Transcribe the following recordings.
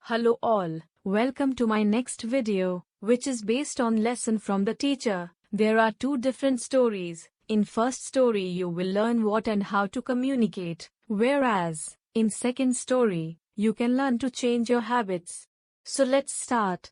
Hello all, welcome to my next video, which is based on lesson from the teacher. There are two different stories. In first story you will learn what and how to communicate, whereas, in second story, you can learn to change your habits. So let's start.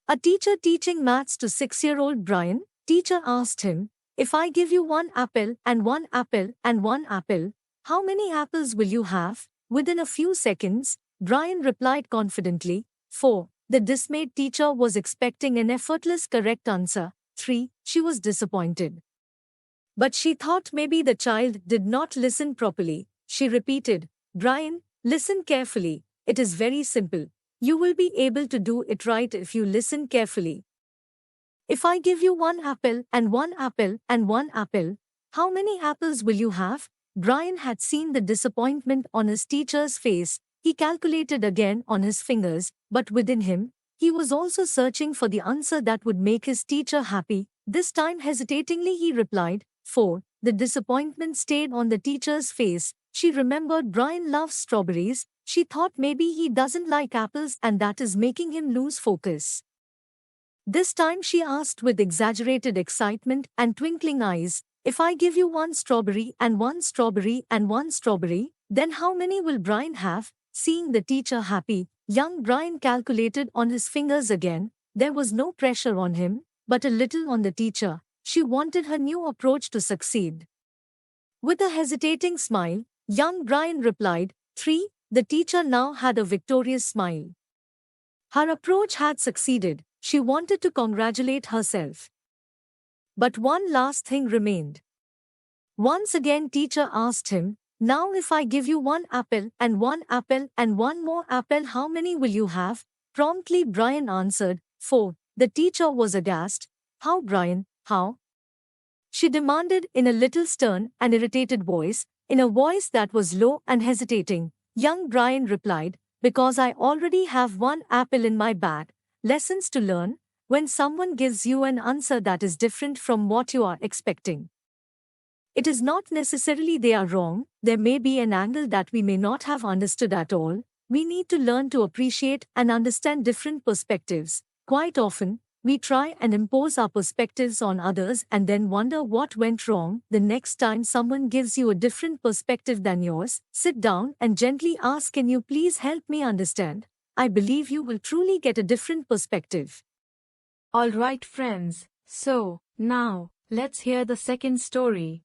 A teacher teaching maths to 6-year-old Brian. Teacher asked him, if I give you one apple and one apple and one apple, how many apples will you have? Within a few seconds, Brian replied confidently, 4. The dismayed teacher was expecting an effortless correct answer. 3. She was disappointed. But she thought maybe the child did not listen properly. She repeated, Brian, listen carefully. It is very simple. You will be able to do it right if you listen carefully. If I give you one apple and one apple and one apple, how many apples will you have? Brian had seen the disappointment on his teacher's face. He calculated again on his fingers, but within him, he was also searching for the answer that would make his teacher happy. This time hesitatingly he replied, 4. The disappointment stayed on the teacher's face. She remembered Brian loves strawberries. She thought maybe he doesn't like apples and that is making him lose focus. This time she asked with exaggerated excitement and twinkling eyes, if I give you one strawberry and one strawberry and one strawberry, then how many will Brian have? Seeing the teacher happy, young Brian calculated on his fingers again. There was no pressure on him, but a little on the teacher. She wanted her new approach to succeed. With a hesitating smile, young Brian replied, 3. The teacher now had a victorious smile. Her approach had succeeded. She wanted to congratulate herself. But one last thing remained. Once again teacher asked him, now if I give you one apple and one more apple, how many will you have? Promptly Brian answered, 4. The teacher was aghast. How, Brian, how? She demanded in a little stern and irritated voice, in a voice that was low and hesitating. Young Brian replied, because I already have one apple in my bag. Lessons to learn: when someone gives you an answer that is different from what you are expecting, it is not necessarily they are wrong. There may be an angle that we may not have understood at all. We need to learn to appreciate and understand different perspectives. Quite often, we try and impose our perspectives on others and then wonder what went wrong. The next time someone gives you a different perspective than yours, sit down and gently ask, can you please help me understand? I believe you will truly get a different perspective. Alright friends, so, now, let's hear the second story.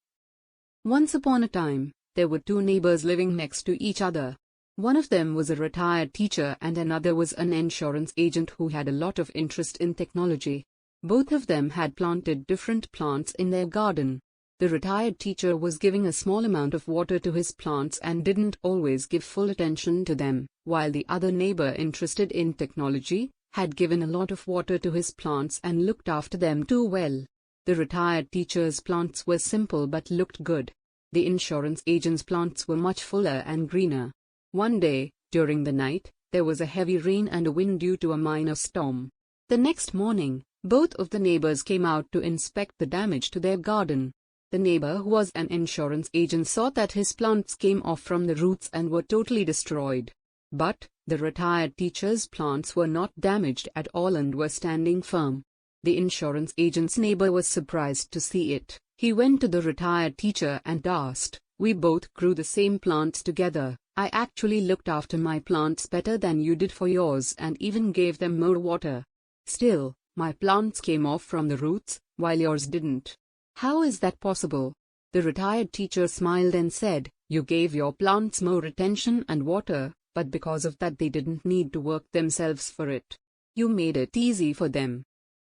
Once upon a time, there were two neighbors living next to each other. One of them was a retired teacher and another was an insurance agent who had a lot of interest in technology. Both of them had planted different plants in their garden. The retired teacher was giving a small amount of water to his plants and didn't always give full attention to them, while the other neighbor, interested in technology, had given a lot of water to his plants and looked after them too well. The retired teacher's plants were simple but looked good. The insurance agent's plants were much fuller and greener. One day, during the night, there was a heavy rain and a wind due to a minor storm. The next morning, both of the neighbors came out to inspect the damage to their garden. The neighbor, who was an insurance agent, saw that his plants came off from the roots and were totally destroyed. But the retired teacher's plants were not damaged at all and were standing firm. The insurance agent's neighbor was surprised to see it. He went to the retired teacher and asked, we both grew the same plants together. I actually looked after my plants better than you did for yours and even gave them more water. Still, my plants came off from the roots, while yours didn't. How is that possible? The retired teacher smiled and said, you gave your plants more attention and water, but because of that they didn't need to work themselves for it. You made it easy for them.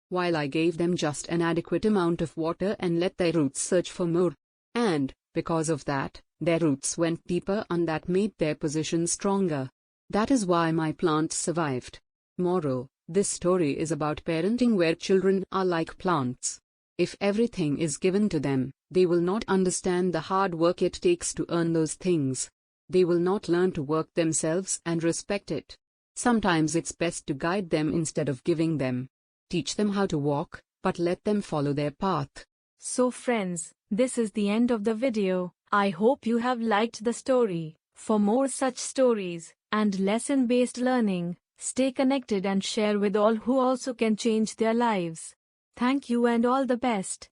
While I gave them just an adequate amount of water and let their roots search for more. And, because of that, their roots went deeper and that made their position stronger. That is why my plants survived. Moral: this story is about parenting where children are like plants. If everything is given to them, they will not understand the hard work it takes to earn those things. They will not learn to work themselves and respect it. Sometimes it's best to guide them instead of giving them. Teach them how to walk, but let them follow their path. So friends, this is the end of the video. I hope you have liked the story. For more such stories, and lesson-based learning. Stay connected and share with all who also can change their lives. Thank you and all the best.